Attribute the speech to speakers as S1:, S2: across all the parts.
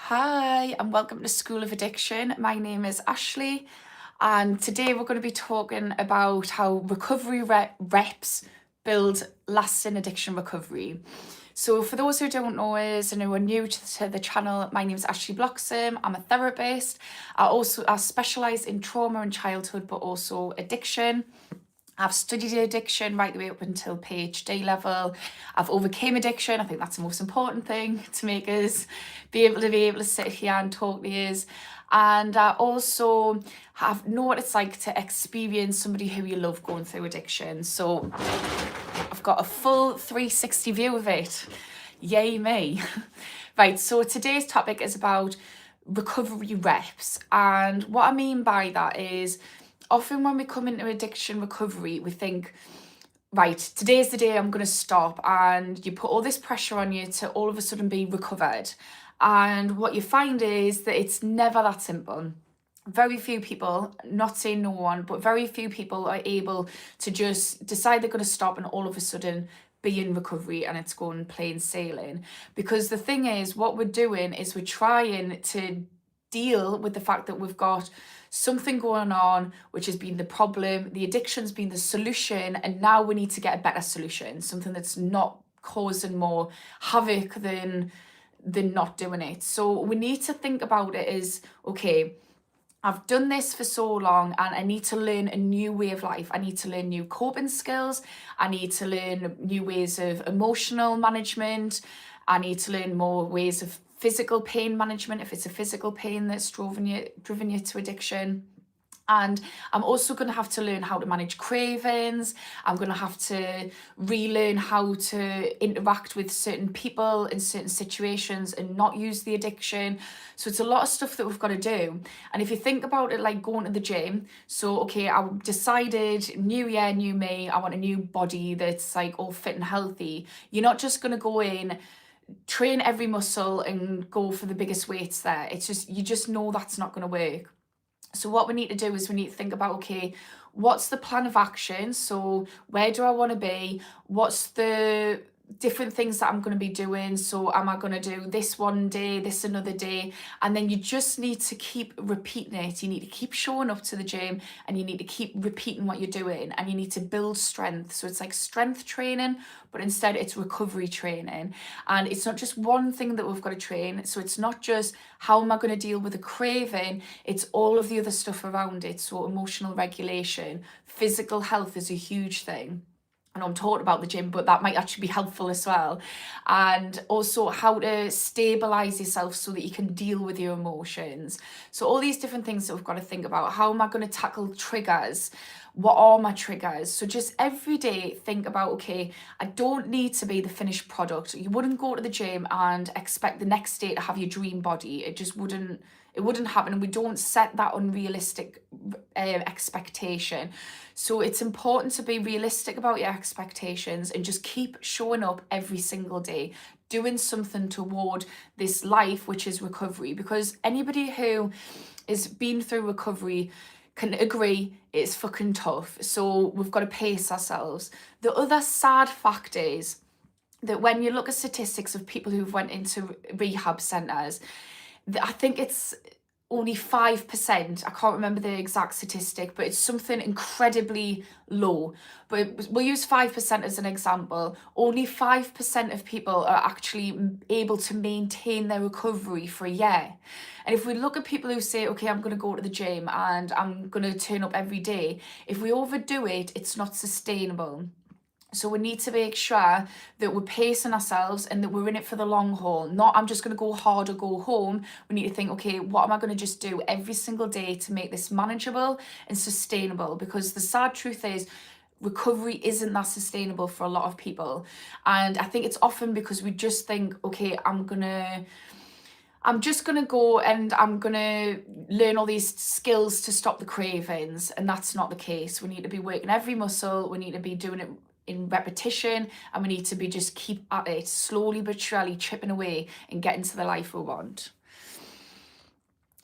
S1: Hi, and welcome to School of Addiction. My name is Ashley, and today we're going to be talking about how recovery reps build lasting addiction recovery. So, for those who don't know us and who are new to the channel, my name is Ashley Bloxham. I'm a therapist. I specialise in trauma and childhood, but also addiction. I've studied addiction right the way up until PhD level. I've overcame addiction. I think that's the most important thing to make us be able to sit here and talk to you. And I also know what it's like to experience somebody who you love going through addiction. So I've got a full 360 view of it. Yay me. Right, so today's topic is about recovery reps. And what I mean by that is, often when we come into addiction recovery, we think, right, today's the day I'm going to stop, and you put all this pressure on you to all of a sudden be recovered. And what you find is that it's never that simple. Very few people, not saying no one, but very few people are able to just decide they're going to stop and all of a sudden be in recovery and it's going plain sailing. Because the thing is, what we're doing is we're trying to deal with the fact that we've got something going on which has been the problem, the addiction's been the solution, and now we need to get a better solution, something that's not causing more havoc than not doing it. So we need to think about it as, okay, I've done this for so long and I need to learn a new way of life. I need to learn new coping skills. I need to learn new ways of emotional management. I need to learn more ways of physical pain management if it's a physical pain that's driven you to addiction. And I'm also going to have to learn how to manage cravings. I'm going to have to relearn how to interact with certain people in certain situations and not use the addiction. So it's a lot of stuff that we've got to do. And if you think about it like going to the gym, so okay, I decided, new year, new me, I want a new body that's like all fit and healthy. You're not just going to go in, train every muscle and go for the biggest weights there. It's just, you just know that's not going to work. So what we need to do is we need to think about, okay, what's the plan of action? So where do I want to be? What's the different things that I'm going to be doing? So am I going to do this one day, this another day? And then you just need to keep repeating it. You need to keep showing up to the gym and you need to keep repeating what you're doing, and you need to build strength. So it's like strength training, but instead it's recovery training. And it's not just one thing that we've got to train. So it's not just how am I going to deal with a craving, it's all of the other stuff around it. So emotional regulation, physical health is a huge thing. I know I'm talking about the gym, but that might actually be helpful as well. And also how to stabilize yourself so that you can deal with your emotions. So all these different things that we've got to think about. How am I going to tackle triggers? What are my triggers? So just every day think about, okay, I don't need to be the finished product. You wouldn't go to the gym and expect the next day to have your dream body. It just wouldn't happen, and we don't set that unrealistic expectation. So it's important to be realistic about your expectations and just keep showing up every single day, doing something toward this life, which is recovery. Because anybody who has been through recovery can agree it's fucking tough. So we've got to pace ourselves. The other sad fact is that when you look at statistics of people who've went into rehab centres, I think it's only 5%. I can't remember the exact statistic, but it's something incredibly low. But we'll use 5% as an example. Only 5% of people are actually able to maintain their recovery for a year. And if we look at people who say, okay, I'm going to go to the gym and I'm going to turn up every day, if we overdo it, it's not sustainable. So we need to make sure that we're pacing ourselves and that we're in it for the long haul. Not, I'm just going to go hard or go home. We need to think, okay, what am I going to just do every single day to make this manageable and sustainable? Because the sad truth is, recovery isn't that sustainable for a lot of people. And I think it's often because we just think, okay, I'm just going to go and I'm going to learn all these skills to stop the cravings. And that's not the case. We need to be working every muscle. We need to be doing it in repetition, and we need to be just keep at it, slowly but surely chipping away and getting to the life we want.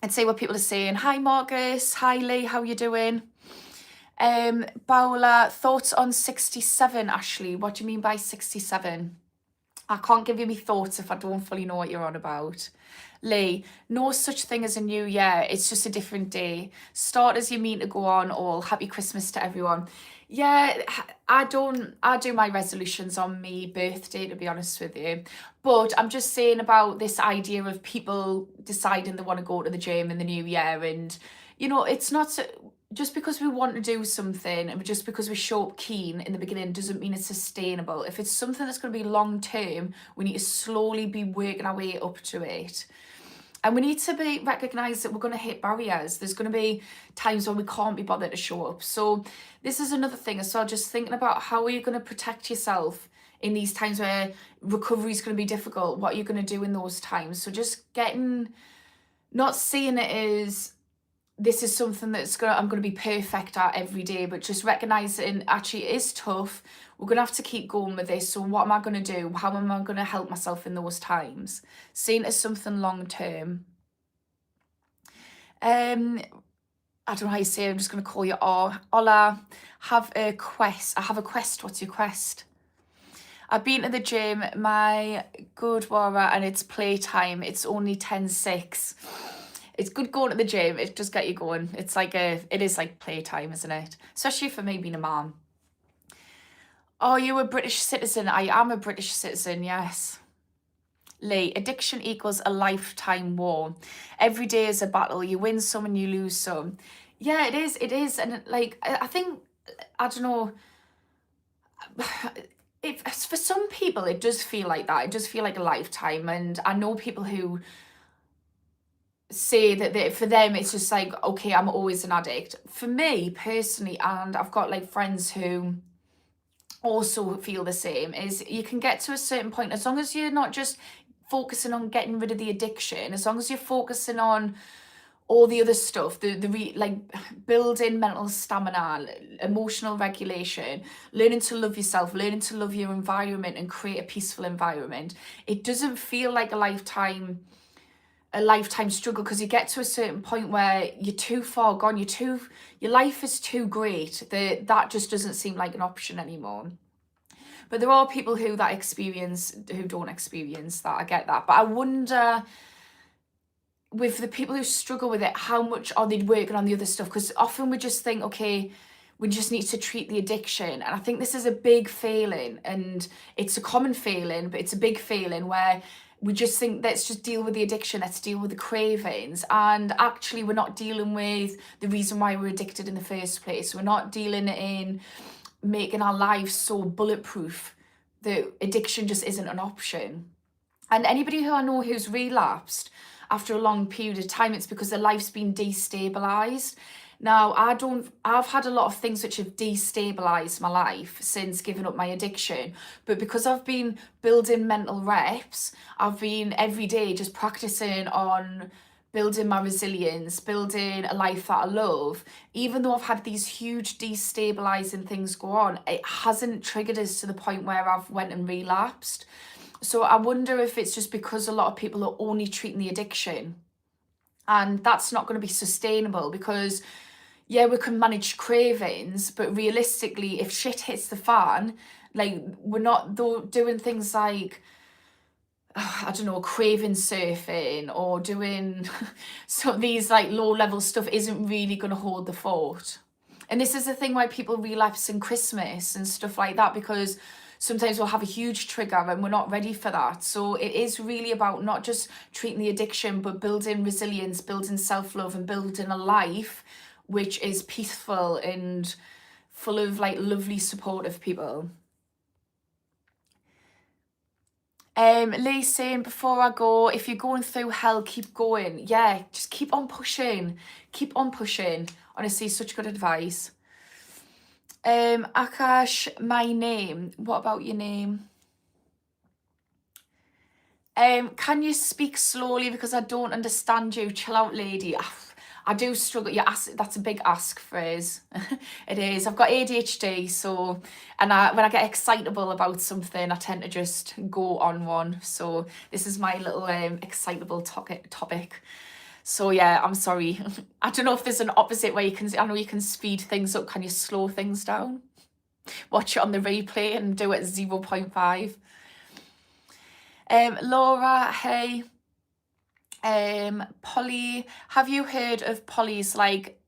S1: And say what people are saying. Hi Marcus, hi Lee, how you doing? Paula, thoughts on 67, Ashley? What do you mean by 67? I can't give you my thoughts if I don't fully know what you're on about. Lee, no such thing as a new year. It's just a different day. Start as you mean to go on. All happy Christmas to everyone. Yeah, I do my resolutions on me birthday, to be honest with you. But I'm just saying about this idea of people deciding they want to go to the gym in the new year. And, it's not just because we want to do something and just because we show up keen in the beginning doesn't mean it's sustainable. If it's something that's going to be long term, we need to slowly be working our way up to it. And we need to recognise that we're going to hit barriers. There's going to be times when we can't be bothered to show up. So this is another thing as well, just thinking about how are you going to protect yourself in these times where recovery is going to be difficult. What are you going to do in those times? So just not seeing it as this is something I'm going to be perfect at every day, but just recognising actually it is tough. We're going to have to keep going with this. So what am I going to do? How am I going to help myself in those times? Seeing it as something long term. I don't know how you say it. I'm just going to call you Ola. I have a quest. What's your quest? I've been to the gym, my good Wara, and it's playtime. It's only 10:06. It's good going to the gym. It does get you going. It is like playtime, isn't it? Especially for me being a mom. Are you a British citizen? I am a British citizen, yes. Lee, addiction equals a lifetime war. Every day is a battle. You win some and you lose some. Yeah, it is. And I think, I don't know, for some people it does feel like that. It does feel like a lifetime. And I know people who say that for them it's just like, okay, I'm always an addict. For me personally, and I've got friends who also feel the same, is you can get to a certain point, as long as you're not just focusing on getting rid of the addiction, as long as you're focusing on all the other stuff, building mental stamina, emotional regulation, learning to love yourself, learning to love your environment and create a peaceful environment, it doesn't feel like a lifetime struggle, because you get to a certain point where you're too far gone, your life is too great, that just doesn't seem like an option anymore. But there are people who don't experience that. I get that. But I wonder, with the people who struggle with it, how much are they working on the other stuff? Because often we just think, okay, we just need to treat the addiction. And I think this is a big failing, and it's a common failing, but it's a big failing where we just think, let's just deal with the addiction, let's deal with the cravings. And actually we're not dealing with the reason why we're addicted in the first place. We're not dealing in making our lives so bulletproof that addiction just isn't an option. And anybody who I know who's relapsed after a long period of time, it's because their life's been destabilized. Now, I've had a lot of things which have destabilized my life since giving up my addiction. But because I've been building mental reps, I've been every day just practicing on building my resilience, building a life that I love. Even though I've had these huge destabilizing things go on, it hasn't triggered us to the point where I've went and relapsed. So I wonder if it's just because a lot of people are only treating the addiction. And that's not going to be sustainable, because yeah, we can manage cravings, but realistically, if shit hits the fan, we're not doing things like, I don't know, craving surfing or doing some of these low level stuff isn't really going to hold the fort. And this is the thing why people relapse in Christmas and stuff like that, because sometimes we'll have a huge trigger and we're not ready for that. So it is really about not just treating the addiction, but building resilience, building self-love, and building a life which is peaceful and full of lovely, supportive people. Lee saying, before I go, if you're going through hell, keep going. Yeah, just keep on pushing. Keep on pushing. Honestly, such good advice. Akash, my name. What about your name? Can you speak slowly, because I don't understand you? Chill out, lady. I do struggle. That's a big ask phrase. It is. I've got ADHD, so, and when I get excitable about something, I tend to just go on one. So this is my little excitable topic. So yeah, I'm sorry. I don't know if there's an opposite way I know you can speed things up. Can you slow things down? Watch it on the replay and do it 0.5. Laura, hey. Polly, have you heard of polys like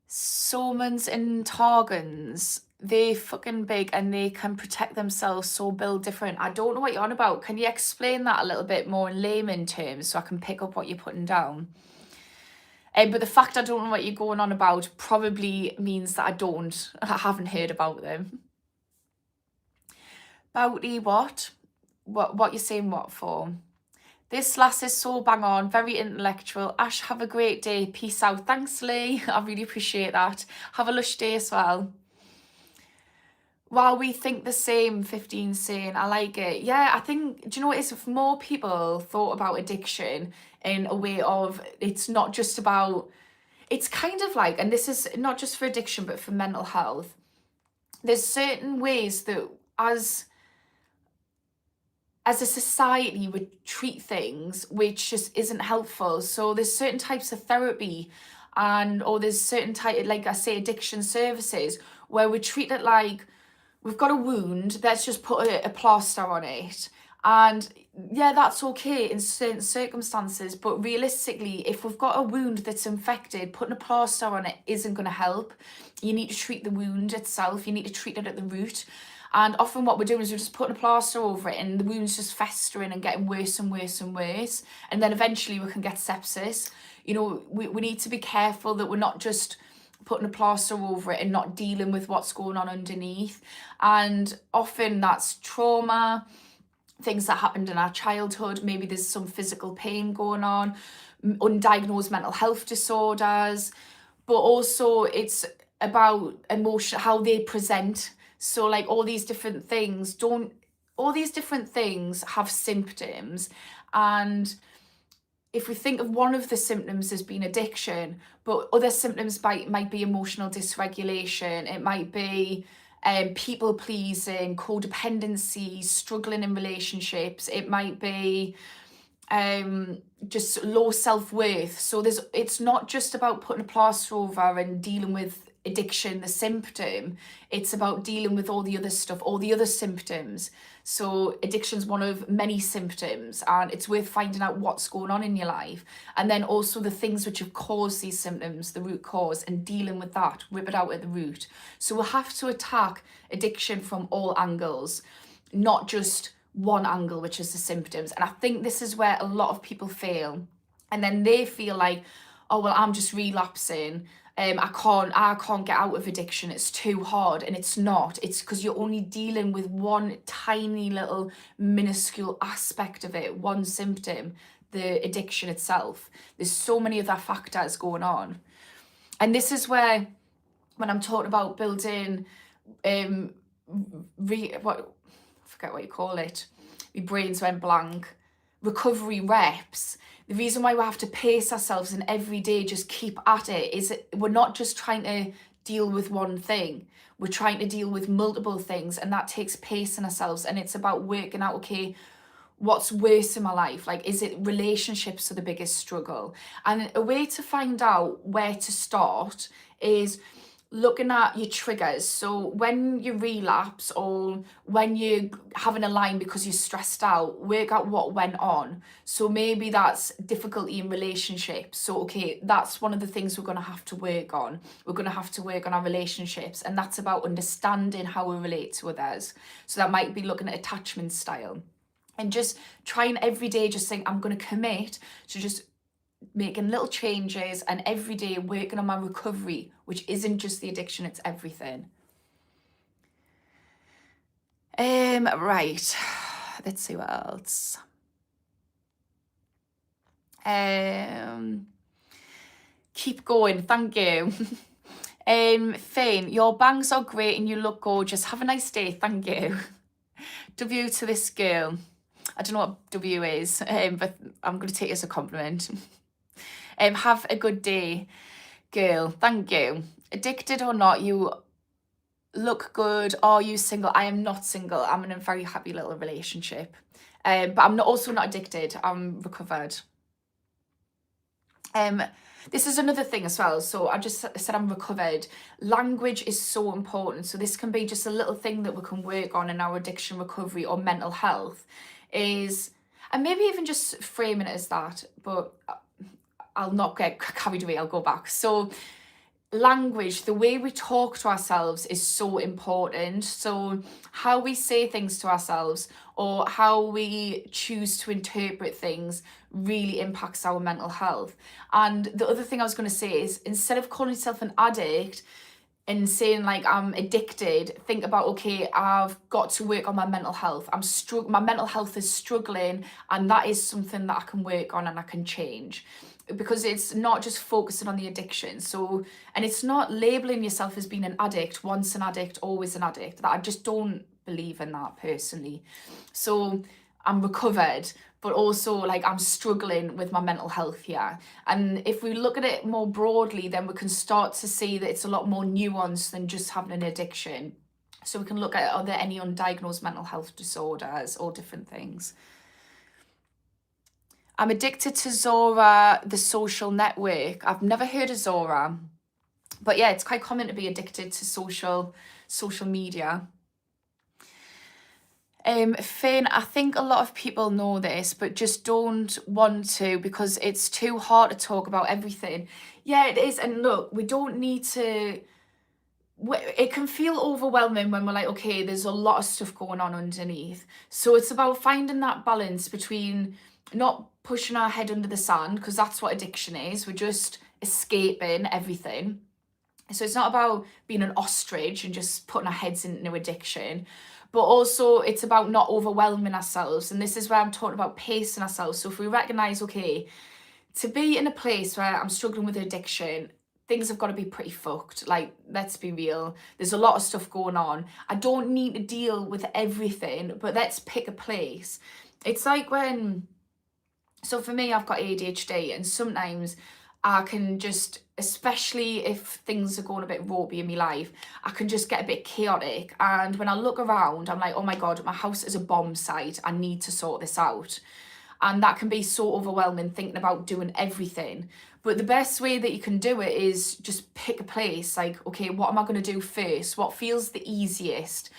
S1: Somans and Targans? They're fucking big and they can protect themselves, so build different. I don't know what you're on about. Can you explain that a little bit more in layman terms so I can pick up what you're putting down? But the fact I don't know what you're going on about probably means that I haven't heard about them. Bouty, what? What you're saying what for? This lass is so bang on, very intellectual. Ash, have a great day. Peace out. Thanks, Lee. I really appreciate that. Have a lush day as well. While we think the same, 15 saying, I like it. Yeah, I think, do you know what it is? If more people thought about addiction in a way of, it's not just about, it's kind of like, and this is not just for addiction, but for mental health. There's certain ways that as a society would treat things which just isn't helpful. So there's certain types of therapy or there's certain type, like I say, addiction services where we treat it like we've got a wound, let's just put a plaster on it. And yeah, that's okay in certain circumstances, but realistically, if we've got a wound that's infected, putting a plaster on it isn't going to help. You need to treat the wound itself. You need to treat it at the root. And often what we're doing is we're just putting a plaster over it and the wound's just festering and getting worse and worse and worse. And then eventually we can get sepsis. You know, we need to be careful that we're not just putting a plaster over it and not dealing with what's going on underneath. And often that's trauma, things that happened in our childhood. Maybe there's some physical pain going on, undiagnosed mental health disorders, but also it's about emotion, how they present. So like all these different things have symptoms, and if we think of one of the symptoms as being addiction, but other symptoms might be emotional dysregulation, it might be people pleasing, codependency, struggling in relationships, it might be just low self-worth. So it's not just about putting a plaster over and dealing with addiction, the symptom, it's about dealing with all the other stuff, all the other symptoms. So addiction's one of many symptoms, and it's worth finding out what's going on in your life, and then also the things which have caused these symptoms, the root cause, and dealing with that, rip it out at the root. So we'll have to attack addiction from all angles, not just one angle, which is the symptoms. And I think this is where a lot of people fail, and then they feel like, oh well, I'm just relapsing, I can't get out of addiction, it's too hard. And it's not. It's because you're only dealing with one tiny little minuscule aspect of it, one symptom, the addiction itself. There's so many other factors going on. And this is where, when I'm talking about building, I forget what you call it, my brains went blank, recovery reps. The reason why we have to pace ourselves and every day just keep at it is we're not just trying to deal with one thing. We're trying to deal with multiple things, and that takes pacing ourselves. And it's about working out, okay, what's worse in my life? Like, is it relationships are the biggest struggle? And a way to find out where to start is looking at your triggers. So when you relapse or when you're having a line because you're stressed out, work out what went on. So maybe that's difficulty in relationships. So okay, that's one of the things we're going to have to work on. We're going to have to work on our relationships, and that's about understanding how we relate to others. So that might be looking at attachment style, and just trying every day, just saying, I'm going to commit to just making little changes and every day working on my recovery, which isn't just the addiction, it's everything. Right, let's see what else. Keep going, thank you. Fane, your bangs are great and you look gorgeous. Have a nice day, thank you. W to this girl. I don't know what W is, but I'm going to take it as a compliment. Have a good day, girl. Thank you. Addicted or not, you look good. Are you single? I am not single. I'm in a very happy little relationship. But I'm also not addicted. I'm recovered. This is another thing as well. So I just said I'm recovered. Language is so important. So this can be just a little thing that we can work on in our addiction recovery or mental health, is, and maybe even just framing it as that, but I'll not get carried away, I'll go back. So language, the way we talk to ourselves is so important. So how we say things to ourselves or how we choose to interpret things really impacts our mental health. And the other thing I was going to say is, instead of calling yourself an addict and saying like I'm addicted, think about, okay, I've got to work on my mental health. My mental health is struggling, and that is something that I can work on and I can change. Because it's not just focusing on the addiction. So, and it's not labeling yourself as being an addict, once an addict, always an addict. That I just don't believe in that personally. So I'm recovered, but also like I'm struggling with my mental health here. And if we look at it more broadly, then we can start to see that it's a lot more nuanced than just having an addiction. So we can look at, are there any undiagnosed mental health disorders or different things? I'm addicted to Zora, the social network. I've never heard of Zora, but yeah, it's quite common to be addicted to social media. Finn, I think a lot of people know this, but just don't want to because it's too hard to talk about everything. Yeah, it is. And look, we don't need to. It can feel overwhelming when we're like, okay, there's a lot of stuff going on underneath. So it's about finding that balance between not pushing our head under the sand, because that's what addiction is. We're just escaping everything. So it's not about being an ostrich and just putting our heads into addiction, but also it's about not overwhelming ourselves. And this is where I'm talking about pacing ourselves. So if we recognize, okay, to be in a place where I'm struggling with addiction, things have got to be pretty fucked. Like, let's be real. There's a lot of stuff going on. I don't need to deal with everything, but let's pick a place. It's like when, so for me, I've got ADHD, and sometimes I can just, especially if things are going a bit ropey in my life, I can just get a bit chaotic. And when I look around, I'm like, oh my God, my house is a bomb site. I need to sort this out. And that can be so overwhelming, thinking about doing everything. But the best way that you can do it is just pick a place. Like, okay, what am I going to do first? What feels the easiest?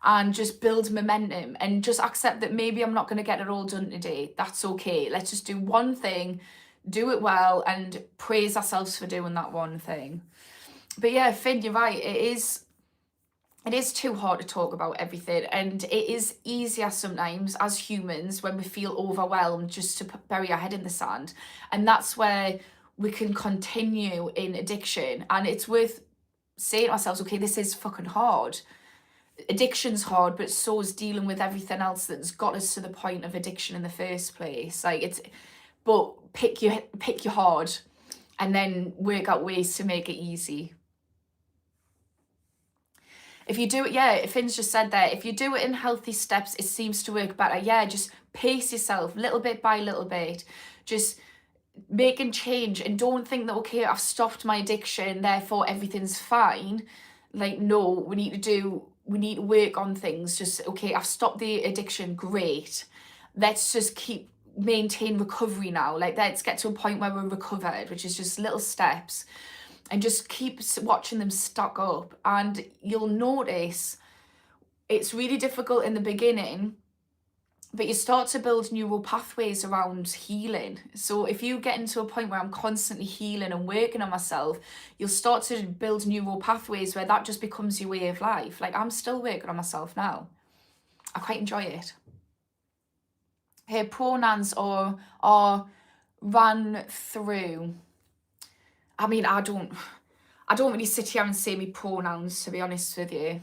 S1: And just build momentum and just accept that maybe I'm not going to get it all done today. That's okay. Let's just do one thing, do it well, and praise ourselves for doing that one thing. But yeah, Finn, you're right. It is too hard to talk about everything, and it is easier sometimes as humans when we feel overwhelmed just to bury our head in the sand. And that's where we can continue in addiction. And it's worth saying to ourselves, okay, this is fucking hard. Addiction's hard, but so is dealing with everything else that's got us to the point of addiction in the first place. But pick your hard and then work out ways to make it easy. If you do it, yeah, Finn's just said there, if you do it in healthy steps, it seems to work better. Yeah, just pace yourself little bit by little bit. Just making change, and don't think that, okay, I've stopped my addiction, therefore everything's fine. Like, no, we need to work on things. Just, okay, I've stopped the addiction, great. Let's just maintain recovery now. Like, let's get to a point where we're recovered, which is just little steps. And just keep watching them stack up. And you'll notice it's really difficult in the beginning, but you start to build neural pathways around healing. So if you get into a point where I'm constantly healing and working on myself, you'll start to build neural pathways where that just becomes your way of life. Like, I'm still working on myself now. I quite enjoy it. Here, pronouns are ran through. I mean, I don't really sit here and say me pronouns, to be honest with you.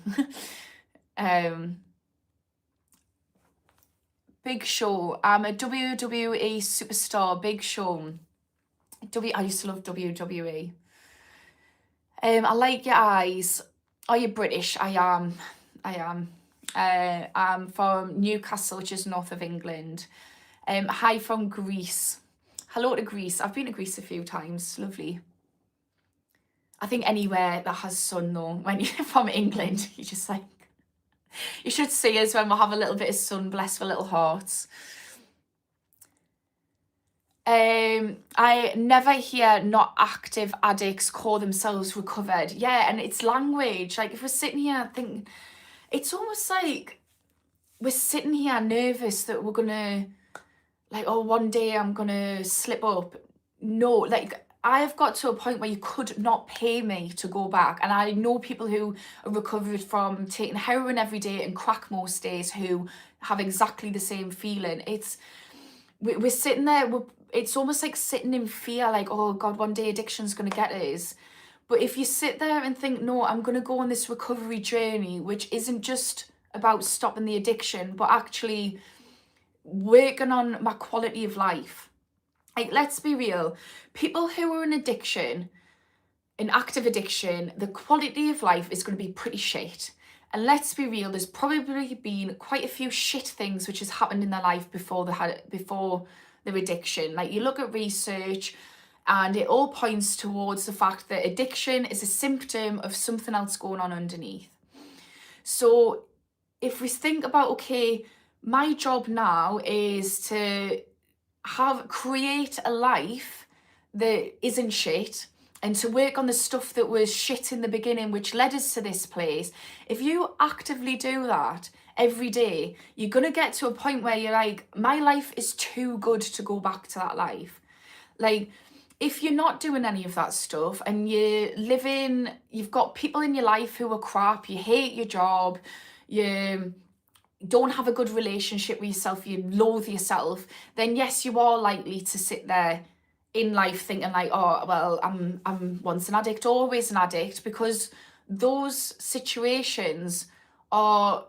S1: Big Show. I'm a WWE superstar. Big Show. I used to love WWE. I like your eyes. Are you British? I am. I'm from Newcastle, which is north of England. Hi from Greece. Hello to Greece. I've been to Greece a few times. Lovely. I think anywhere that has sun, though, when you're from England, you just like, you should see us when we'll have a little bit of sun, bless for little hearts. I never hear not active addicts call themselves recovered. Yeah, and it's language. Like, if we're sitting here thinking, it's almost like we're sitting here nervous that we're gonna, like, oh, one day I'm gonna slip up. No, like, I've got to a point where you could not pay me to go back. And I know people who are recovered from taking heroin every day and crack most days who have exactly the same feeling. We're sitting there, it's almost like sitting in fear, like, oh God, one day addiction's gonna get us. But if you sit there and think, no, I'm gonna go on this recovery journey, which isn't just about stopping the addiction, but actually working on my quality of life. Like, let's be real, people who are in addiction, in active addiction, the quality of life is going to be pretty shit. And let's be real, there's probably been quite a few shit things which has happened in their life before their addiction. Like, you look at research and it all points towards the fact that addiction is a symptom of something else going on underneath. So if we think about, okay, my job now is to create a life that isn't shit, and to work on the stuff that was shit in the beginning, which led us to this place. If you actively do that every day, you're going to get to a point where you're like, my life is too good to go back to that life. Like, if you're not doing any of that stuff and you've got people in your life who are crap, you hate your job, you don't have a good relationship with yourself, you loathe yourself, then yes, you are likely to sit there in life thinking like, oh, well, I'm once an addict, always an addict, because those situations are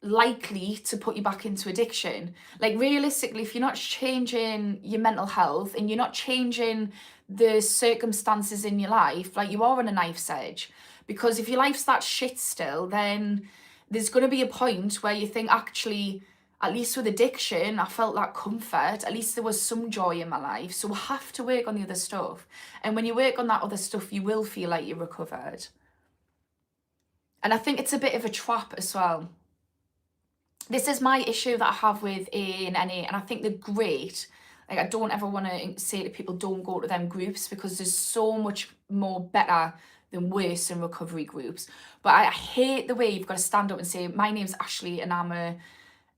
S1: likely to put you back into addiction. Like, realistically, if you're not changing your mental health and you're not changing the circumstances in your life, like, you are on a knife's edge. Because if your life's that shit still, then there's going to be a point where you think, actually, at least with addiction, I felt that comfort. At least there was some joy in my life. So we have to work on the other stuff. And when you work on that other stuff, you will feel like you're recovered. And I think it's a bit of a trap as well. This is my issue that I have with ANA, and I think they're great. Like, I don't ever want to say to people, don't go to them groups, because there's so much more better than worse in recovery groups. But I hate the way you've got to stand up and say, my name's Ashley and I'm an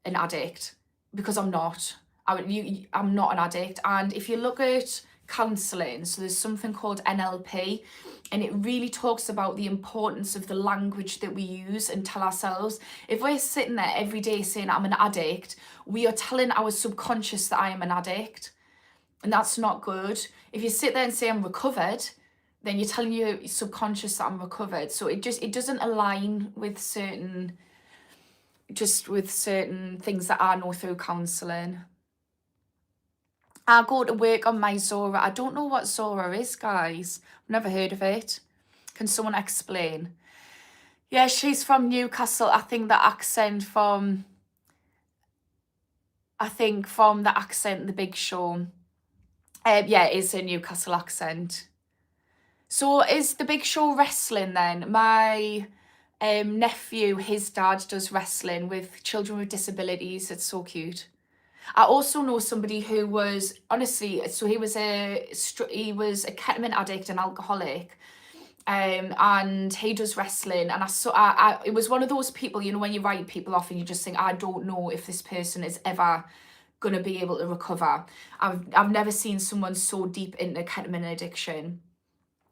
S1: addict, because I'm not. I'm not an addict. And if you look at counselling, so there's something called NLP, and it really talks about the importance of the language that we use and tell ourselves. If we're sitting there every day saying I'm an addict, we are telling our subconscious that I am an addict, and that's not good. If you sit there and say I'm recovered, then you're telling your subconscious that I'm recovered. So it doesn't align with certain things that I know through counselling. I go to work on my Zora. I don't know what Zora is, guys. I've never heard of it. Can someone explain? Yeah, she's from Newcastle. I think the accent from the accent, The Big Show. Yeah, it is a Newcastle accent. So is The Big Show wrestling then? My nephew, his dad does wrestling with children with disabilities. It's so cute. I also know somebody who was, honestly, so he was a ketamine addict and alcoholic, and he does wrestling. And it was one of those people, you know, when you write people off and you just think, I don't know if this person is ever going to be able to recover. I've never seen someone so deep into ketamine addiction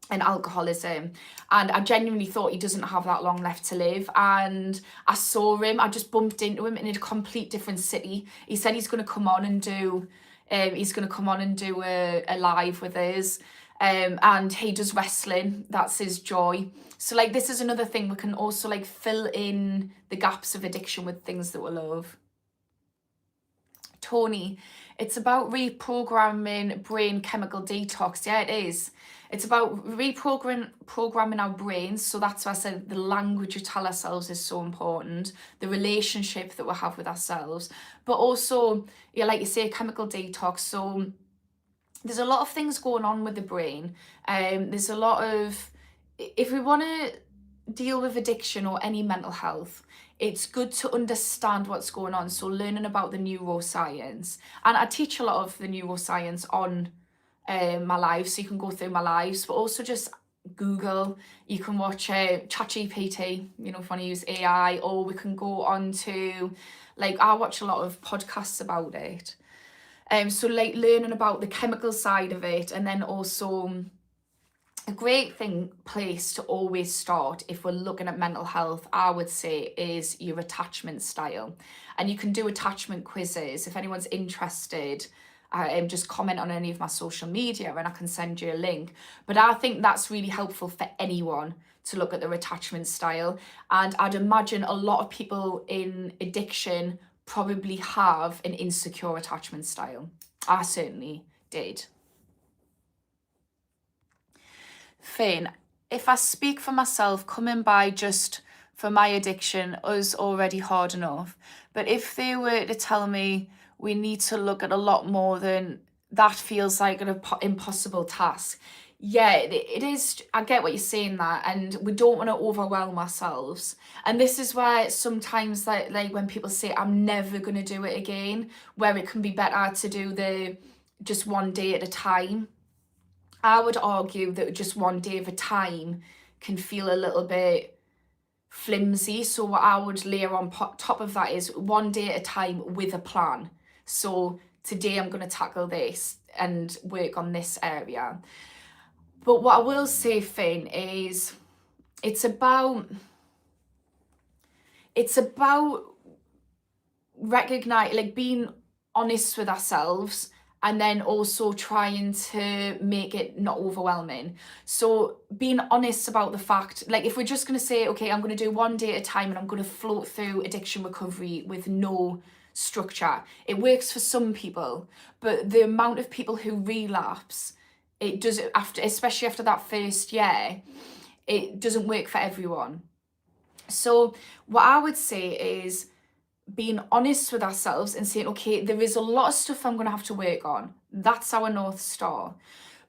S1: and alcoholism, and I genuinely thought he doesn't have that long left to live. And I saw him, I just bumped into him in a complete different city. He said he's going to come on and do a live with us, and he does wrestling. That's his joy. So, like, this is another thing, we can also, like, fill in the gaps of addiction with things that we love. Tony, it's about reprogramming brain chemical detox. Yeah, it is. It's about reprogramming our brains. So that's why I said the language we tell ourselves is so important, the relationship that we have with ourselves, but also, yeah, like you say, chemical detox. So there's a lot of things going on with the brain. There's a lot of, if we want to deal with addiction or any mental health, it's good to understand what's going on. So learning about the neuroscience, and I teach a lot of the neuroscience on my lives, so you can go through my lives, but also just Google, you can watch ChatGPT, if you want to use AI, or we can go on to, I watch a lot of podcasts about it. So learning about the chemical side of it, and then also a great place to always start if we're looking at mental health, I would say, is your attachment style. And you can do attachment quizzes if anyone's interested. Just comment on any of my social media and I can send you a link. But I think that's really helpful for anyone to look at their attachment style. And I'd imagine a lot of people in addiction probably have an insecure attachment style. I certainly did. Finn, if I speak for myself, coming by just for my addiction is already hard enough. But if they were to tell me we need to look at a lot more, than that feels like an impossible task. Yeah, it is. I get what you're saying that, and we don't want to overwhelm ourselves. And this is where sometimes like when people say I'm never going to do it again, where it can be better to do the just one day at a time. I would argue that just one day at a time can feel a little bit flimsy. So what I would layer on top of that is one day at a time with a plan. So today I'm going to tackle this and work on this area. But what I will say, Finn, is it's about recognize, like, being honest with ourselves, and then also trying to make it not overwhelming. So being honest about the fact, like, if we're just going to say, okay, I'm going to do one day at a time and I'm going to float through addiction recovery with no structure. It works for some people, but the amount of people who relapse, it does, especially after that first year, it doesn't work for everyone. So what I would say is being honest with ourselves and saying, okay, there is a lot of stuff I'm going to have to work on. That's our North Star.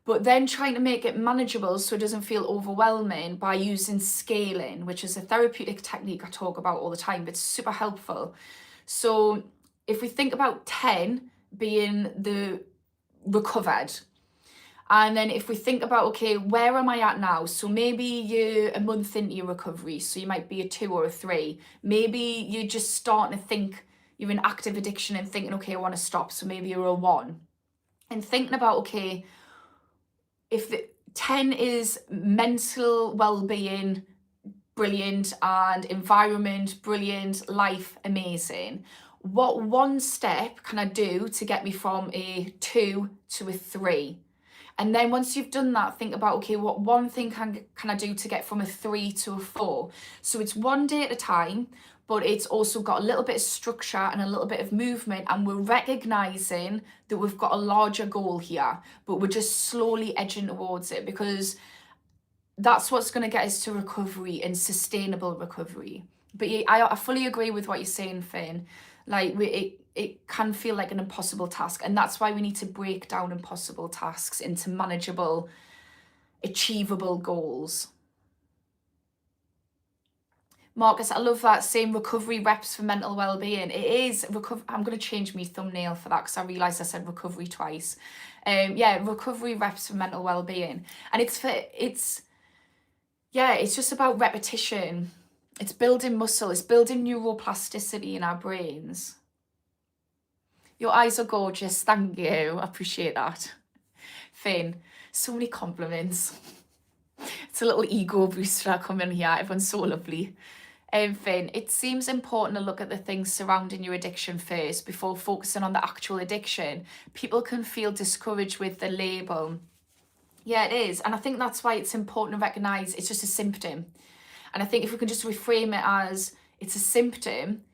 S1: But then trying to make it manageable so it doesn't feel overwhelming by using scaling, which is a therapeutic technique I talk about all the time, but it's super helpful. So if we think about 10 being the recovered, and then if we think about, okay, where am I at now? So maybe you're a month into your recovery, so you might be a 2 or a 3. Maybe you're just starting to think you're in active addiction and thinking, okay, I want to stop. So maybe you're a 1. And thinking about, okay, if the 10 is mental well-being, brilliant, and environment, brilliant, life, amazing. What one step can I do to get me from a 2 to a 3? And then once you've done that, think about, okay, what one thing can I do to get from a 3 to a 4? So it's one day at a time, but it's also got a little bit of structure and a little bit of movement, and we're recognizing that we've got a larger goal here, but we're just slowly edging towards it, because that's what's going to get us to recovery and sustainable recovery. But yeah, I fully agree with what you're saying, Finn. Like, it can feel like an impossible task, and that's why we need to break down impossible tasks into manageable, achievable goals. Marcus, I love that, same recovery reps for mental well-being. It is I'm going to change my thumbnail for that because I realised I said recovery twice. Yeah, recovery reps for mental well-being, and it's just about repetition. It's building muscle. It's building neuroplasticity in our brains. Your eyes are gorgeous. Thank you. I appreciate that. Finn, so many compliments. It's a little ego booster coming here. Everyone's so lovely. Finn, it seems important to look at the things surrounding your addiction first before focusing on the actual addiction. People can feel discouraged with the label. Yeah, it is. And I think that's why it's important to recognise it's just a symptom. And I think if we can just reframe it as it's a symptom,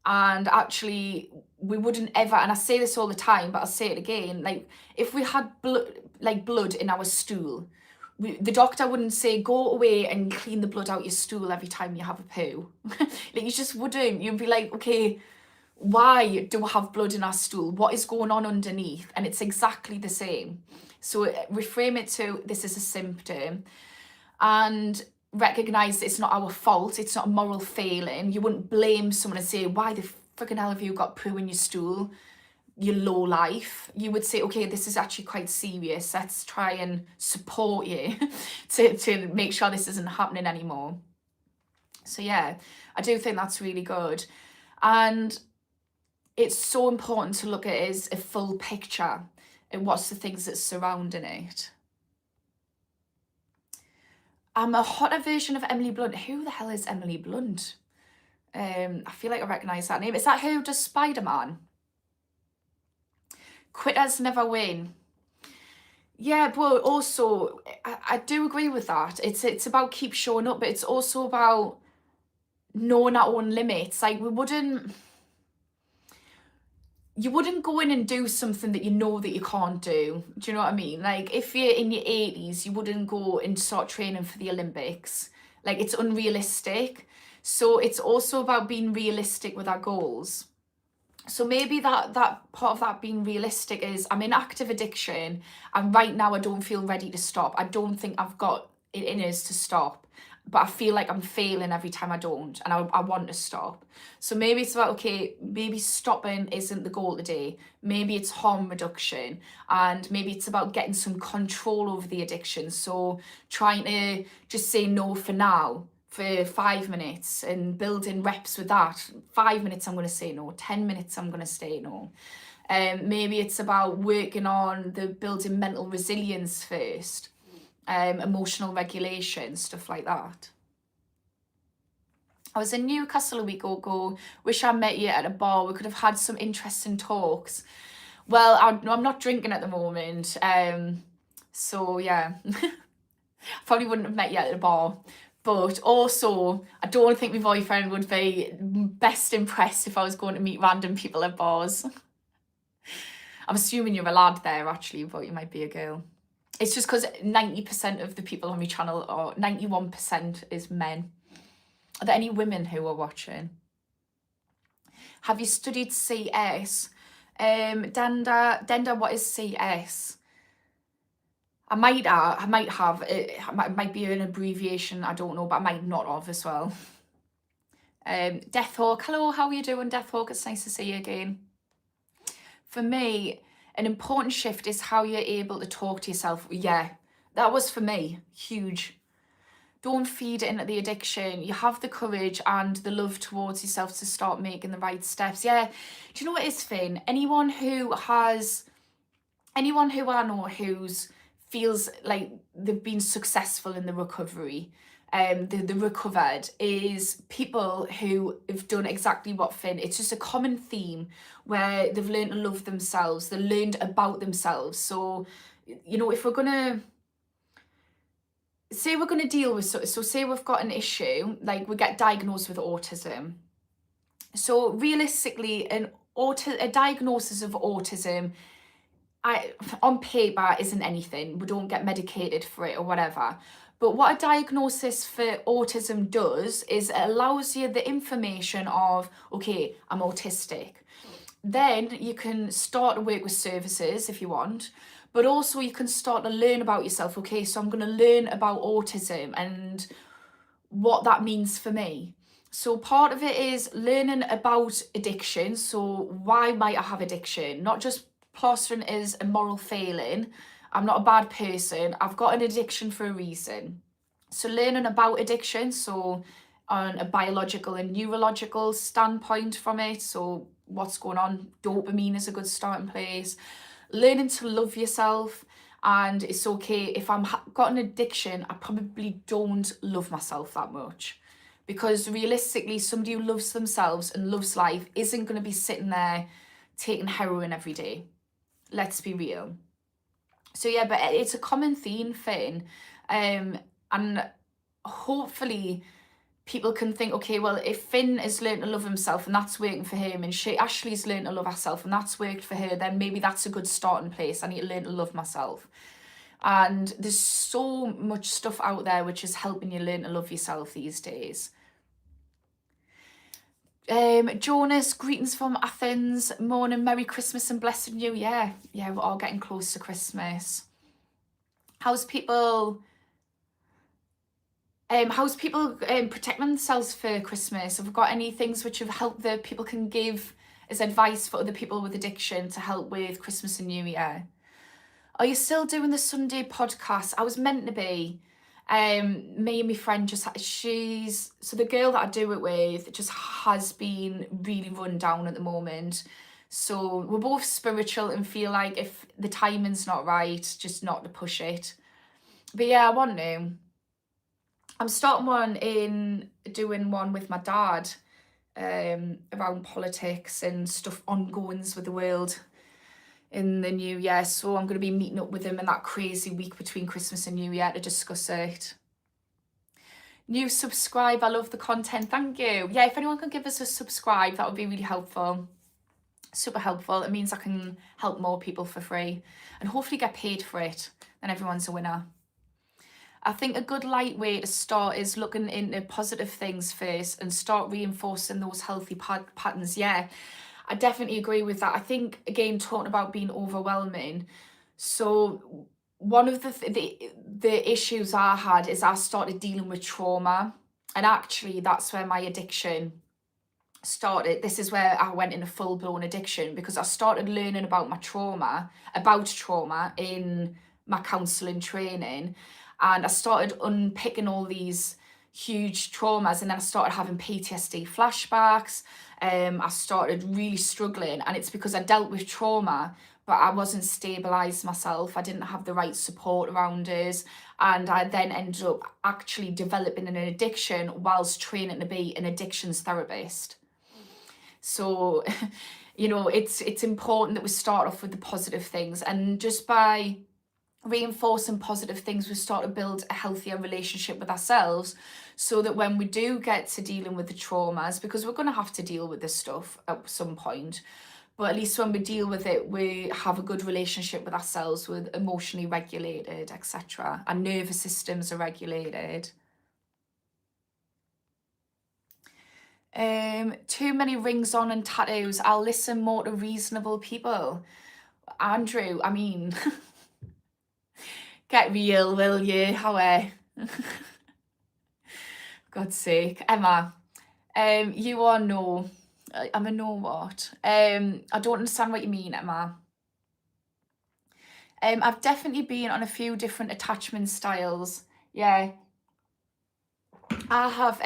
S1: and actually we wouldn't ever, and I say this all the time, but I'll say it again, like, if we had blood in our stool, the doctor wouldn't say, go away and clean the blood out your stool every time you have a poo. Like, you just wouldn't. You'd be like, okay, why do we have blood in our stool? What is going on underneath? And it's exactly the same. So reframe it to, this is a symptom, and recognise it's not our fault. It's not a moral failing. You wouldn't blame someone and say, why the freaking hell have you got poo in your stool? your low life, you would say, okay, this is actually quite serious. Let's try and support you to make sure this isn't happening anymore. So yeah, I do think that's really good. And it's so important to look at it as a full picture and what's the things that's surrounding it. I'm a hotter version of Emily Blunt. Who the hell is Emily Blunt? I feel like I recognise that name. Is that who does Spider-Man? Quitters never win. Yeah, but also, I do agree with that. It's about keep showing up, but it's also about knowing our own limits. Like, you wouldn't go in and do something that you know that you can't do. Do you know what I mean? Like, if you're in your 80s, you wouldn't go and start training for the Olympics. Like, it's unrealistic. So it's also about being realistic with our goals. So maybe that part of that being realistic is, I'm in active addiction and right now I don't feel ready to stop. I don't think I've got it in us to stop, but I feel like I'm failing every time I don't, and I want to stop. So maybe it's about, okay, maybe stopping isn't the goal today. Maybe it's harm reduction, and maybe it's about getting some control over the addiction. So trying to just say no for now, for 5 minutes, and building reps with that. 5 minutes I'm going to say no, 10 minutes I'm going to say no. Maybe it's about working on the building mental resilience first, emotional regulation, stuff like that. I was in Newcastle a week ago. Wish I met you at a bar. We could have had some interesting talks. Well, I'm not drinking at the moment. So yeah, probably wouldn't have met you at a bar. But also, I don't think my boyfriend would be best impressed if I was going to meet random people at bars. I'm assuming you're a lad there, actually, but you might be a girl. It's just because 90% of the people on my channel, or 91% is men. Are there any women who are watching? Have you studied CS? Denda, what is CS? I might have. It might be an abbreviation, I don't know, but I might not have as well. Deathhawk, hello, how are you doing, Deathhawk? It's nice to see you again. For me, an important shift is how you're able to talk to yourself. Yeah, that was for me, huge. Don't feed into the addiction. You have the courage and the love towards yourself to start making the right steps. Yeah, do you know what is, Finn? Anyone who I know who's feels like they've been successful in the recovery, the recovered, is people who have done exactly what Finn. It's just a common theme where they've learned to love themselves. They learned about themselves. So, you know, if we're gonna say we're gonna deal with, so say we've got an issue, like we get diagnosed with autism. So realistically, a diagnosis of autism, on paper isn't anything. We don't get medicated for it or whatever. But what a diagnosis for autism does is it allows you the information of, okay, I'm autistic. Then you can start to work with services if you want, but also you can start to learn about yourself. Okay, so I'm going to learn about autism and what that means for me. So part of it is learning about addiction. So why might I have addiction? Not just plastering is a moral failing. I'm not a bad person. I've got an addiction for a reason. So learning about addiction, so on a biological and neurological standpoint from it. So what's going on? Dopamine is a good starting place. Learning to love yourself. And it's okay if I'm got an addiction, I probably don't love myself that much. Because realistically, somebody who loves themselves and loves life isn't going to be sitting there taking heroin every day. Let's be real. So yeah, but it's a common theme, Finn. And hopefully people can think, okay, well, if Finn has learned to love himself and that's working for him, and Ashley's learned to love herself and that's worked for her, then maybe that's a good starting place. I need to learn to love myself. And there's so much stuff out there which is helping you learn to love yourself these days. Jonas, greetings from Athens. Morning, Merry Christmas and Blessed New Year. Yeah, we're all getting close to Christmas. How's people protecting themselves for Christmas? Have we got any things which have helped that people can give as advice for other people with addiction to help with Christmas and New Year. Are you still doing the Sunday podcast? I was meant to be. Me and my friend so the girl that I do it with just has been really run down at the moment. So we're both spiritual and feel like if the timing's not right, just not to push it. But yeah, I want to. I'm starting doing one with my dad, around politics and stuff, ongoings with the world in the new year. So I'm going to be meeting up with him in that crazy week between Christmas and New Year to discuss it. New subscribe, I love the content, thank you. Yeah, if anyone can give us a subscribe, that would be really helpful. Super helpful. It means I can help more people for free and hopefully get paid for it, then everyone's a winner. I think a good light way to start is looking into positive things first and start reinforcing those healthy patterns. Yeah, I definitely agree with that. I think, again, talking about being overwhelming. So one of the issues I had is I started dealing with trauma. And actually, that's where my addiction started. This is where I went into full-blown addiction, because I started learning about trauma in my counselling training. And I started unpicking all these huge traumas, and then I started having PTSD flashbacks. I started really struggling, and it's because I dealt with trauma, but I wasn't stabilised myself. I didn't have the right support around us, and I then ended up actually developing an addiction whilst training to be an addictions therapist. So, it's important that we start off with the positive things, and just by reinforcing positive things, we start to build a healthier relationship with ourselves, so that when we do get to dealing with the traumas, because we're going to have to deal with this stuff at some point, but at least when we deal with it, we have a good relationship with ourselves, with emotionally regulated, etc. Our nervous systems are regulated. Too many rings on and tattoos. I'll listen more to reasonable people. Andrew, I mean, get real, will you? How God's sake. Emma, you are no. I'm a no what? I don't understand what you mean, Emma. I've definitely been on a few different attachment styles. Yeah. I have,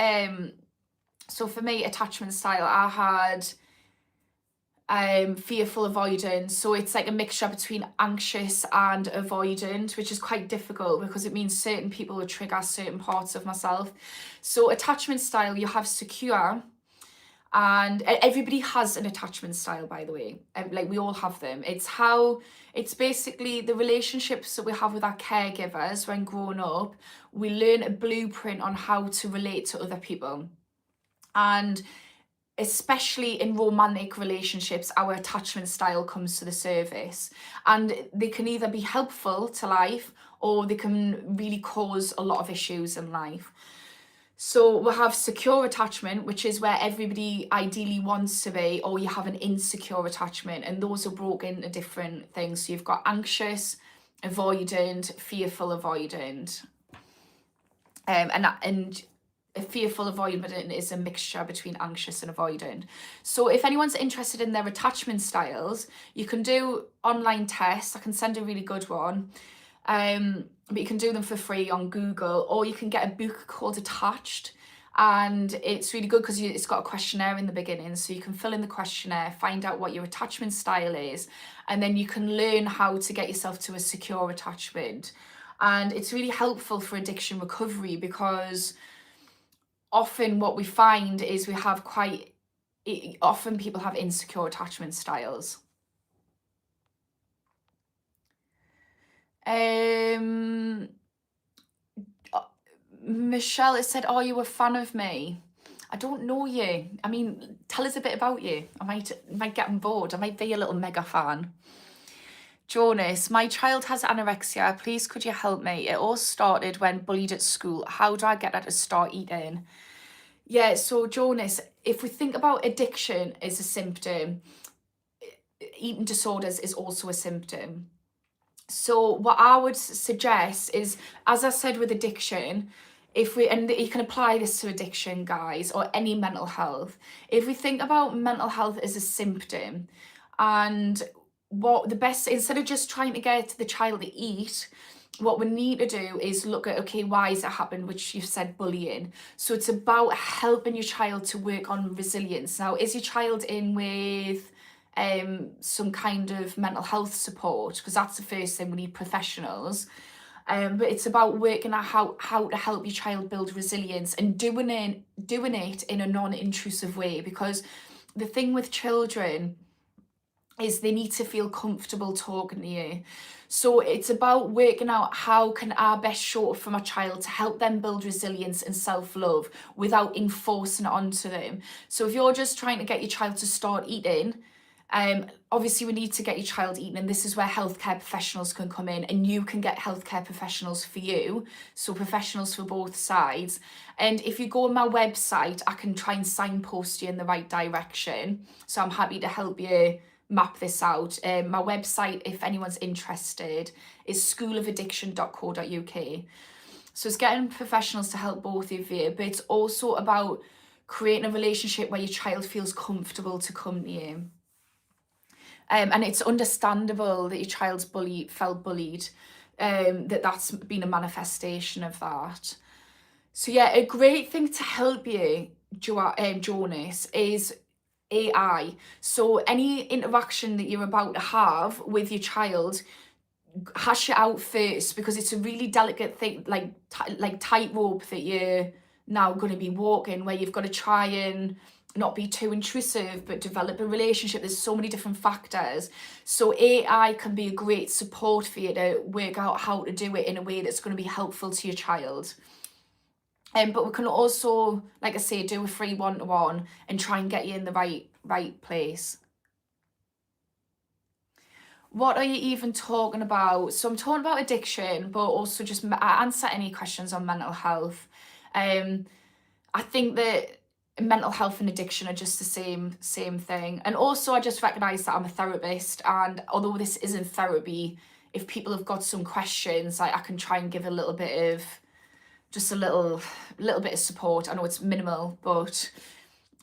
S1: so for me, attachment style, I had fearful avoidance. So it's like a mixture between anxious and avoidant, which is quite difficult because it means certain people will trigger certain parts of myself. So attachment style, you have secure, and everybody has an attachment style, by the way. Like, we all have them. It's basically the relationships that we have with our caregivers when growing up. We learn a blueprint on how to relate to other people, and especially in romantic relationships, our attachment style comes to the surface, and they can either be helpful to life or they can really cause a lot of issues in life. So we have secure attachment, which is where everybody ideally wants to be, or you have an insecure attachment, and those are broken into different things. So you've got anxious, avoidant, fearful avoidant, and a fearful avoidant is a mixture between anxious and avoidant. So if anyone's interested in their attachment styles, you can do online tests. I can send a really good one. But you can do them for free on Google, or you can get a book called Attached, and it's really good because it's got a questionnaire in the beginning, so you can fill in the questionnaire, find out what your attachment style is, and then you can learn how to get yourself to a secure attachment. And it's really helpful for addiction recovery, because often what we find is often people have insecure attachment styles. Michelle has said, are you a fan of me? I don't know you. I mean, tell us a bit about you. I might get on board. I might be a little mega fan. Jonas, my child has anorexia. Please, could you help me? It all started when bullied at school. How do I get her to start eating? Yeah, so Jonas, if we think about addiction as a symptom, eating disorders is also a symptom. So what I would suggest is, as I said with addiction, and you can apply this to addiction, guys, or any mental health. If we think about mental health as a symptom, and what the best, instead of just trying to get the child to eat, what we need to do is look at, okay, why has it happened, which you've said bullying. So it's about helping your child to work on resilience. Now, is your child in with some kind of mental health support? Because that's the first thing, we need professionals. But it's about working out how to help your child build resilience, and doing it in a non-intrusive way, because the thing with children is they need to feel comfortable talking to you. So it's about working out how can I best show up for my child to help them build resilience and self-love without enforcing it onto them. So if you're just trying to get your child to start eating, obviously we need to get your child eating, and this is where healthcare professionals can come in, and you can get healthcare professionals for you, so professionals for both sides. And if you go on my website, I can try and signpost you in the right direction, so I'm happy to help you map this out. My website, if anyone's interested, is schoolofaddiction.co.uk. So it's getting professionals to help both of you, but it's also about creating a relationship where your child feels comfortable to come to you. And it's understandable that your child's felt bullied, that's been a manifestation of that. So yeah, a great thing to help you, Jonas, is AI. So any interaction that you're about to have with your child, hash it out first, because it's a really delicate thing, like tightrope that you're now going to be walking, where you've got to try and not be too intrusive but develop a relationship. There's so many different factors. So AI can be a great support for you to work out how to do it in a way that's going to be helpful to your child. But we can also, like I say, do a free one-to-one and try and get you in the right place. What are you even talking about? So I'm talking about addiction, but also just answer any questions on mental health. I think that mental health and addiction are just the same thing. And also I just recognise that I'm a therapist, and although this isn't therapy, if people have got some questions, I can try and give a little bit of, just a little bit of support. I know it's minimal, but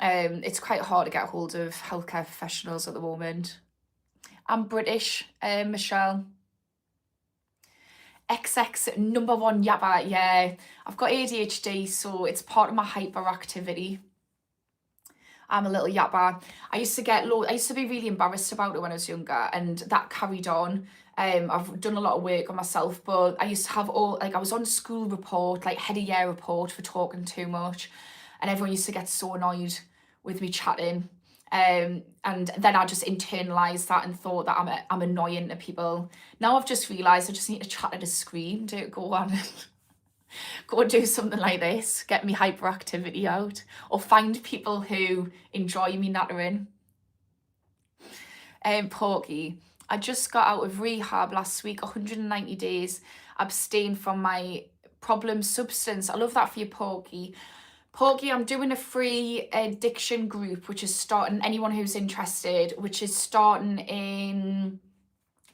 S1: it's quite hard to get hold of healthcare professionals at the moment. I'm British, Michelle. XX #1 yapper, yeah. I've got ADHD, so it's part of my hyperactivity. I'm a little yapper. I used to be really embarrassed about it when I was younger, and that carried on. I've done a lot of work on myself, but I used to have I was on school report, like head of year report, for talking too much, and everyone used to get so annoyed with me chatting. And then I just internalised that and thought that I'm annoying to people. Now I've just realised I just need to chat at a screen. Go on go and do something like this, get me hyperactivity out, or find people who enjoy me nattering. Porky, I just got out of rehab last week, 190 days, abstained from my problem substance. I love that for you, Porky. Porky, I'm doing a free addiction group, which is starting, anyone who's interested, which is starting in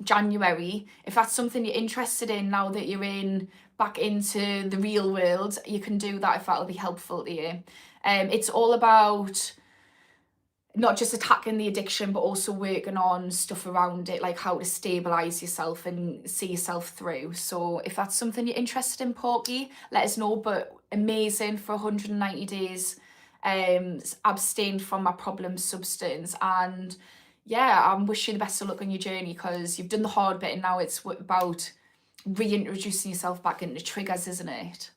S1: January. If that's something you're interested in now that you're back into the real world, you can do that if that'll be helpful to you. It's all about not just attacking the addiction, but also working on stuff around it, like how to stabilize yourself and see yourself through. So if that's something you're interested in, Porky, let us know. But amazing for 190 days, abstained from my problem substance. And yeah, I wish you the best of luck on your journey, because you've done the hard bit and now it's about reintroducing yourself back into triggers, isn't it?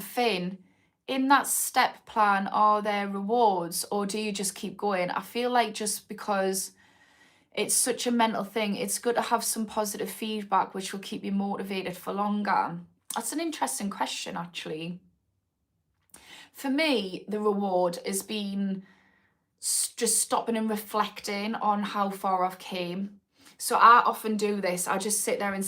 S1: Finn, in that step plan, are there rewards, or do you just keep going? I feel like just because it's such a mental thing, it's good to have some positive feedback which will keep you motivated for longer. That's an interesting question, actually. For me, the reward has been just stopping and reflecting on how far I've came. So I often do this. I just sit there and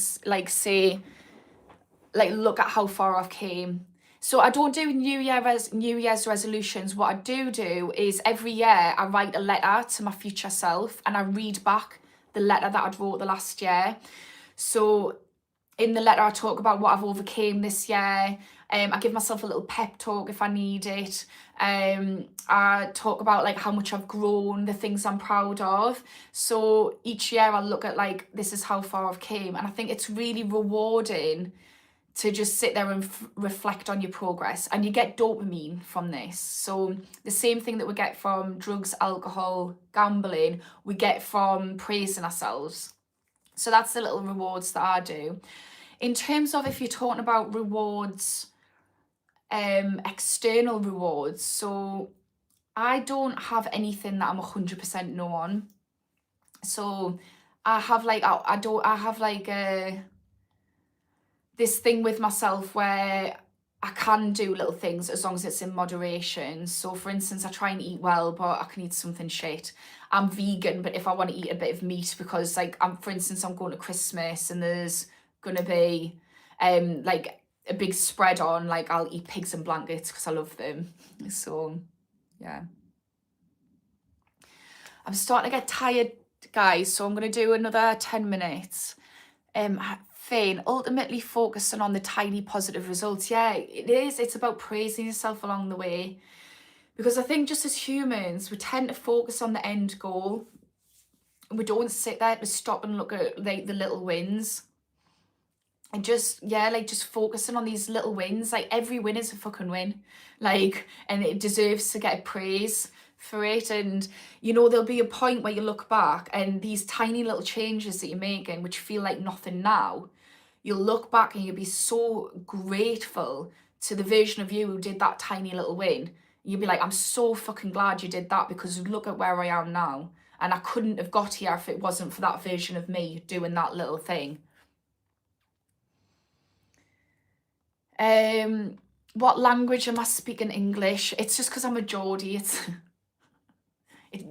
S1: look at how far I've came. So I don't do New Year's resolutions. What I do is every year I write a letter to my future self, and I read back the letter that I'd wrote the last year. So In the letter, I talk about what I've overcame this year. I give myself a little pep talk if I need it. I talk about like how much I've grown, the things I'm proud of. So each year I look at like, this is how far I've came. And I think it's really rewarding to just sit there and reflect on your progress, and you get dopamine from this. So the same thing that we get from drugs, alcohol, gambling, we get from praising ourselves. So that's the little rewards that I do. In terms of if you're talking about rewards, external rewards, so I don't have anything that I'm 100% no on. So I have like, I have like this thing with myself where I can do little things as long as it's in moderation. So for instance, I try and eat well, but I can eat something shit. I'm vegan, but if I want to eat a bit of meat, because like for instance, I'm going to Christmas and there's gonna be like a big spread on, like I'll eat pigs and blankets because I love them. So yeah. I'm starting to get tired, guys, so I'm gonna do another 10 minutes. Fane, ultimately focusing on the tiny positive results. Yeah, it is. It's about praising yourself along the way. Because I think just as humans, we tend to focus on the end goal. And we don't sit there to stop and look at like the little wins. And just, yeah, like just focusing on these little wins. Like every win is a fucking win. Like, and it deserves to get praise for it. And you know, there'll be a point where you look back and these tiny little changes that you're making, which feel like nothing now, you'll look back and you'll be so grateful to the version of you who did that tiny little win. You'll be like, I'm so fucking glad you did that, because look at where I am now. And I couldn't have got here if it wasn't for that version of me doing that little thing. What language am I speaking? English. It's just because I'm a Geordie. It's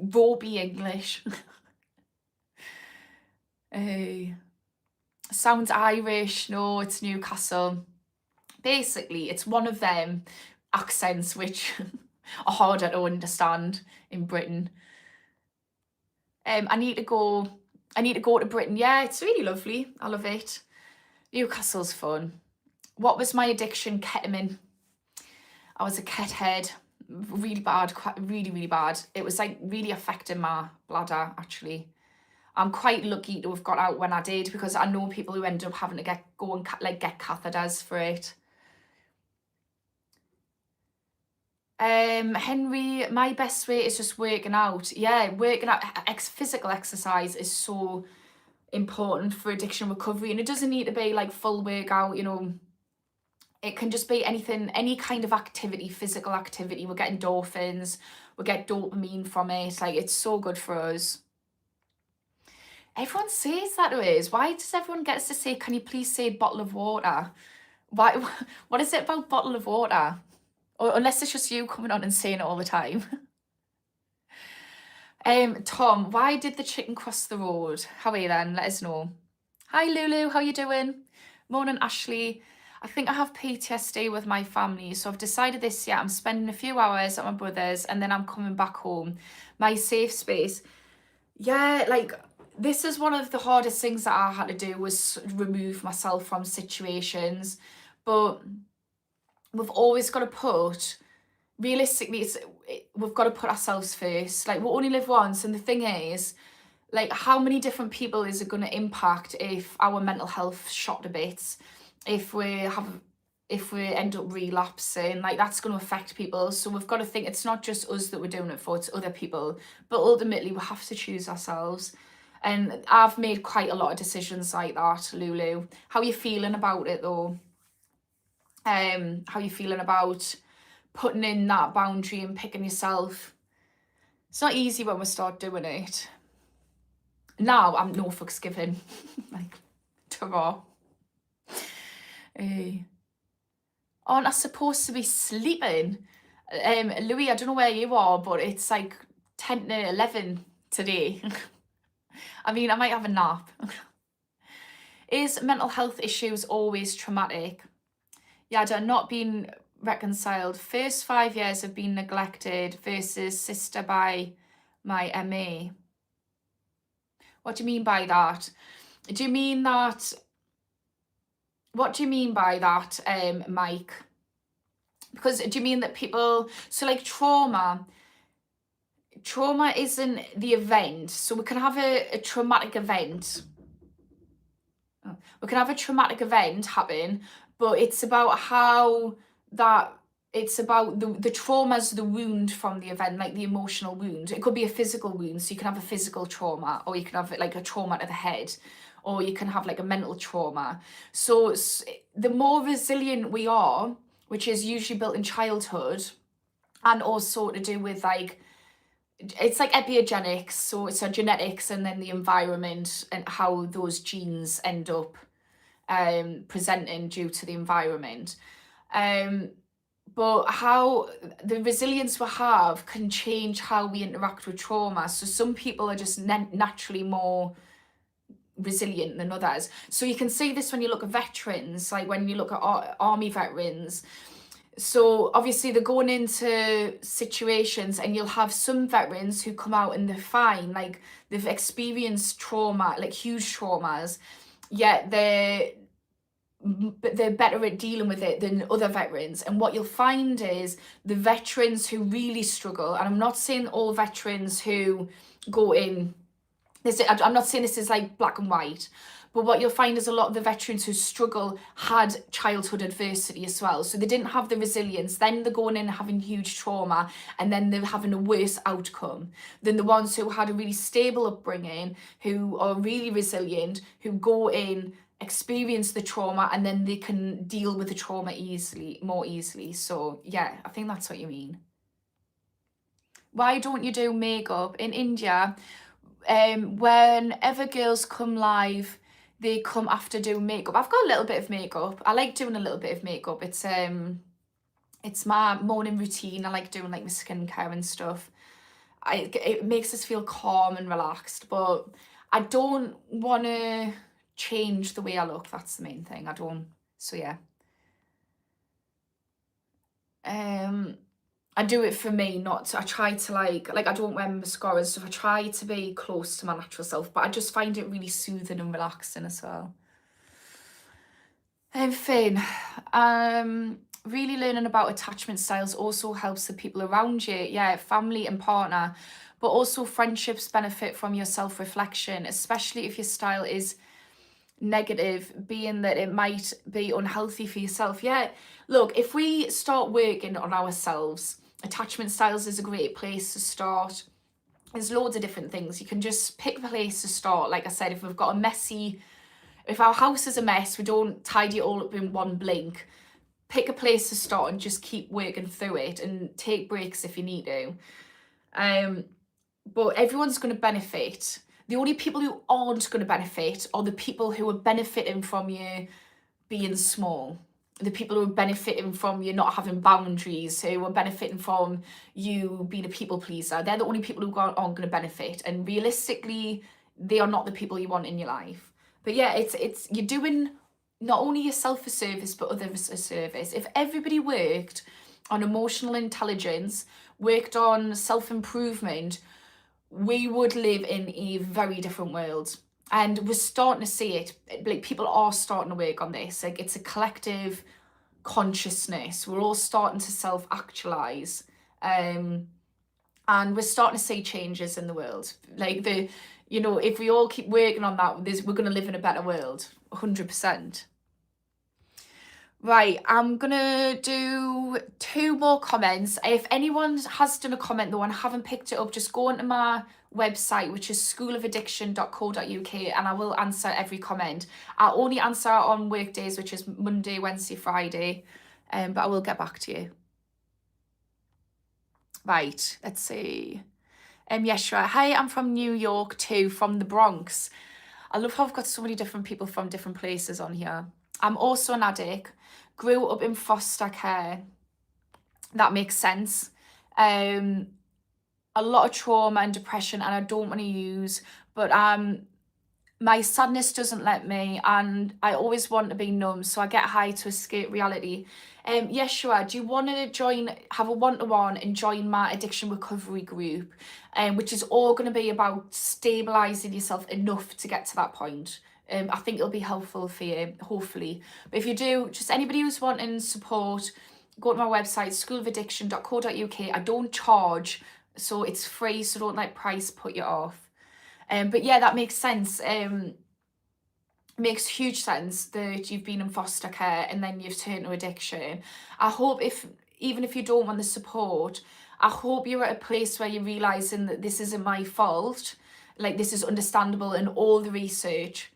S1: Roby English. Sounds Irish. No, it's Newcastle. Basically, it's one of them accents which are harder to understand in Britain. I need to go to Britain. Yeah, it's really lovely. I love it. Newcastle's fun. What was my addiction? Ketamine. I was a ket head. Really bad, really bad. It was like really affecting my bladder, actually. I'm quite lucky to have got out when I did, because I know people who end up having to get catheters for it. Henry, my best way is just working out. Yeah, working out. Physical exercise is so important for addiction recovery, and it doesn't need to be like full workout, you know. It can just be anything, any kind of activity, physical activity. We're getting endorphins, we get dopamine from it. Like, it's so good for us. Everyone says that to us. Why does everyone get us to say, can you please say bottle of water? Why? What is it about bottle of water? Or unless it's just you coming on and saying it all the time. Tom, why did the chicken cross the road? How are you then? Let us know. Hi Lulu, how you doing? Morning Ashley. I think I have PTSD with my family, so I've decided this year I'm spending a few hours at my brother's and then I'm coming back home. My safe space. Yeah, like this is one of the hardest things that I had to do, was remove myself from situations. But we've always got to put, realistically, we've got to put ourselves first. Like, we only live once, and the thing is, like, how many different people is it going to impact if our mental health shot to bits? If we end up relapsing, like, that's going to affect people. So we've got to think it's not just us that we're doing it for, it's other people. But ultimately, we have to choose ourselves. And I've made quite a lot of decisions like that, Lulu. How are you feeling about it, though? How are you feeling about putting in that boundary and picking yourself? It's not easy when we start doing it. Now I'm no fucks given. Like, ta-ra. Aren't I supposed to be sleeping? Louis, I don't know where you are, but it's like 10 to 11 today. I mean, I might have a nap. Is mental health issues always traumatic? Yeah, they're not being reconciled. First 5 years have been neglected versus sister by my MA. What do you mean by that? Do you mean that What do you mean by that, Mike? Because do you mean that people, so like trauma isn't the event. So we can have a traumatic event. We can have a traumatic event happen, but it's about how that, it's about the trauma's the wound from the event, like the emotional wound. It could be a physical wound, so you can have a physical trauma, or you can have like a trauma to the head, or you can have like a mental trauma. So the more resilient we are, which is usually built in childhood, and also to do with like, it's like epigenetics, so it's our genetics and then the environment and how those genes end up presenting due to the environment. But how the resilience we have can change how we interact with trauma. So some people are just naturally more resilient than others. So you can see this when you look at veterans, like when you look at army veterans. So obviously they're going into situations, and you'll have some veterans who come out and they're fine, like they've experienced trauma, like huge traumas, yet they're better at dealing with it than other veterans. And what you'll find is the veterans who really struggle, and I'm not saying all veterans who go in this, I'm not saying this is like black and white, but what you'll find is a lot of the veterans who struggle had childhood adversity as well. So they didn't have the resilience. Then they're going in and having huge trauma, and then they're having a worse outcome than the ones who had a really stable upbringing, who are really resilient, who go in, experience the trauma, and then they can deal with the trauma more easily. So yeah, I think that's what you mean. Why don't you do makeup in India? Whenever girls come live, they come after doing makeup. I've got a little bit of makeup. I like doing a little bit of makeup. It's my morning routine. I like doing like my skincare and stuff. It makes us feel calm and relaxed, but I don't want to change the way I look. That's the main thing. I don't. So yeah. I do it for me, not I try to like I don't wear mascara and stuff. I try to be close to my natural self, but I just find it really soothing and relaxing as well. Finn, really learning about attachment styles also helps the people around you. Yeah, family and partner, but also friendships benefit from your self-reflection, especially if your style is negative, being that it might be unhealthy for yourself. Yeah, look, if we start working on ourselves, attachment styles is a great place to start. There's loads of different things. You can just pick a place to start. Like I said, if our house is a mess, we don't tidy it all up in one blink. Pick a place to start and just keep working through it, and take breaks if you need to. But everyone's going to benefit. The only people who aren't going to benefit are the people who are benefiting from you being small. The people who are benefiting from you not having boundaries, who are benefiting from you being a people pleaser. They're the only people who aren't going to benefit. And realistically, they are not the people you want in your life. But yeah, it's you're doing not only yourself a service, but others a service. If everybody worked on emotional intelligence, worked on self-improvement, we would live in a very different world. And we're starting to see it. Like, people are starting to work on this. Like, it's a collective consciousness. We're all starting to self-actualize. And we're starting to see changes in the world. Like, if we all keep working on that, we're going to live in a better world, 100%. Right, I'm gonna do 2 more comments. If anyone has done a comment though and I haven't picked it up, just go onto my website, which is schoolofaddiction.co.uk, and I will answer every comment. I only answer on work days, which is Monday, Wednesday, Friday, but I will get back to you. Right, let's see. Yeshua, hi, I'm from New York too, from the Bronx. I love how I've got so many different people from different places on here. I'm also an addict, grew up in foster care. That makes sense. A lot of trauma and depression, and I don't want to use, but my sadness doesn't let me, and I always want to be numb, so I get high to escape reality. Yeshua, do you want to have a one-to-one and join my addiction recovery group, which is all going to be about stabilizing yourself enough to get to that point, I think it'll be helpful for you, hopefully. But if you do, just anybody who's wanting support, go to my website, schoolofaddiction.co.uk. I don't charge, so it's free, so don't let price put you off. But yeah, that makes sense. Makes huge sense that you've been in foster care and then you've turned to addiction. I hope even if you don't want the support, I hope you're at a place where you're realising that this isn't my fault, like this is understandable, and all the research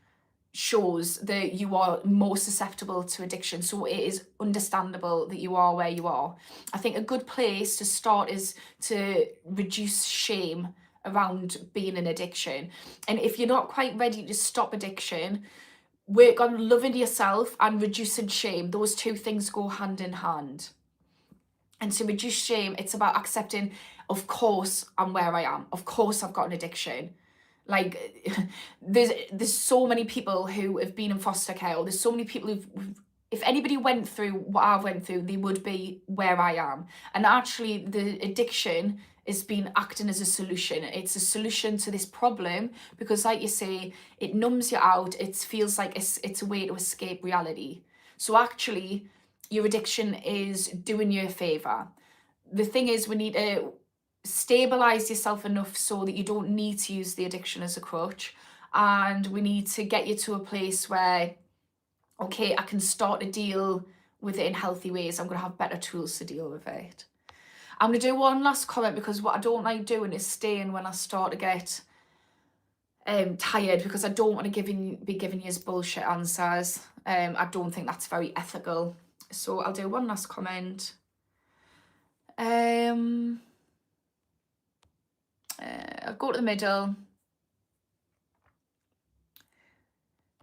S1: shows that you are more susceptible to addiction, so it is understandable that you are where you are. I think a good place to start is to reduce shame around being in addiction, and if you're not quite ready to stop addiction, work on loving yourself and reducing shame. Those two things go hand in hand. And to reduce shame, it's about accepting, of course I'm where I am, of course I've got an addiction. Like there's so many people who have been in foster care, or there's so many people who've, if anybody went through what I went through, they would be where I am. And actually the addiction is been acting as a solution. It's a solution to this problem because, like you say, it numbs you out. It feels like it's a way to escape reality. So actually your addiction is doing you a favour. The thing is, we need to stabilize yourself enough so that you don't need to use the addiction as a crutch, and we need to get you to a place where, okay, I can start to deal with it in healthy ways. I'm going to have better tools to deal with it. I'm going to do one last comment, because what I don't like doing is staying when I start to get tired, because I don't want to be giving you bullshit answers. I don't think that's very ethical. So I'll do one last comment. I'll go to the middle.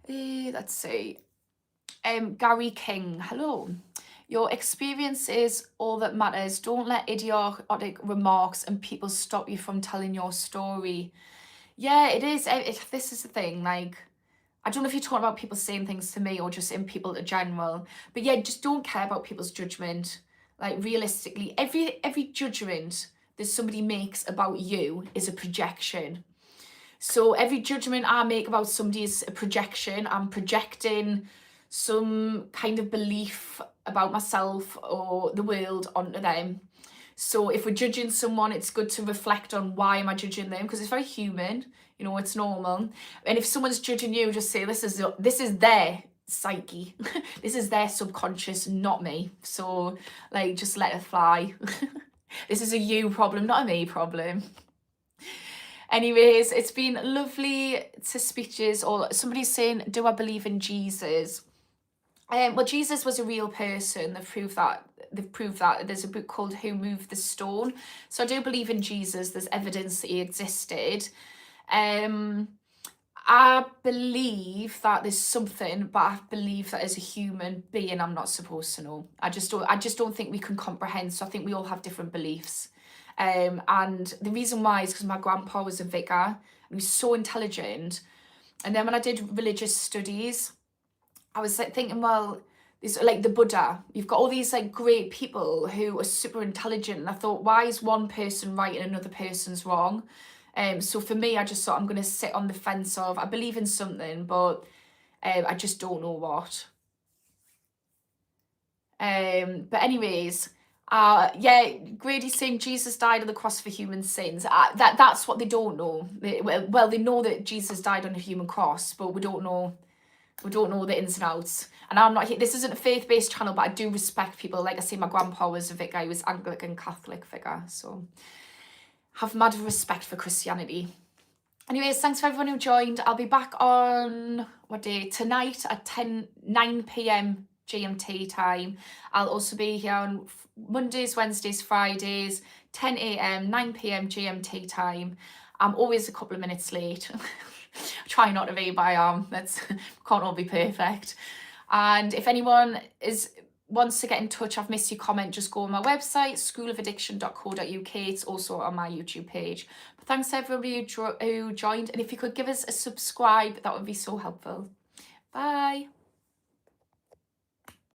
S1: Let's see. Gary King, hello. Your experience is all that matters. Don't let idiotic remarks and people stop you from telling your story. Yeah, it is. This is the thing. Like, I don't know if you're talking about people saying things to me or just in people in general. But yeah, just don't care about people's judgment. Like, realistically, every judgment that somebody makes about you is a projection. So every judgment I make about somebody is a projection. I'm projecting some kind of belief about myself or the world onto them. So if we're judging someone, it's good to reflect on why am I judging them, because it's very human, you know, it's normal. And if someone's judging you, just say this is their psyche. This is their subconscious, not me. So like, just let it fly. This is a you problem, not a me problem. Anyways, it's been lovely to speak to you. Or somebody's saying, do I believe in Jesus? Well, Jesus was a real person. They've proved that. There's a book called Who Moved the Stone. So I do believe in Jesus. There's evidence that he existed. I believe that there's something, but I believe that as a human being, I'm not supposed to know. I just don't think we can comprehend. So I think we all have different beliefs. And the reason why is because my grandpa was a vicar and he was so intelligent. And then when I did religious studies, I was like thinking, well, there's like the Buddha, you've got all these like great people who are super intelligent. And I thought, why is one person right and another person's wrong? So for me, I just thought I'm going to sit on the fence of, I believe in something, but I just don't know what. But anyways, yeah, Grady's saying Jesus died on the cross for human sins. That's what they don't know. Well, they know that Jesus died on a human cross, but we don't know the ins and outs. And I'm not here, this isn't a faith-based channel, but I do respect people. Like I say, my grandpa was a vicar, he was Anglican Catholic vicar, so have mad respect for Christianity. Anyways, thanks for everyone who joined. I'll be back on, what day? Tonight at 9 p.m. GMT time. I'll also be here on Mondays, Wednesdays, Fridays, 10 a.m, 9 p.m. GMT time. I'm always a couple of minutes late. Try not to be, but I am. Can't all be perfect. And if anyone wants to get in touch, I've missed your comment, just go on my website, schoolofaddiction.co.uk. It's also on my YouTube page. But thanks to everybody who joined, and if you could give us a subscribe, that would be so helpful. Bye.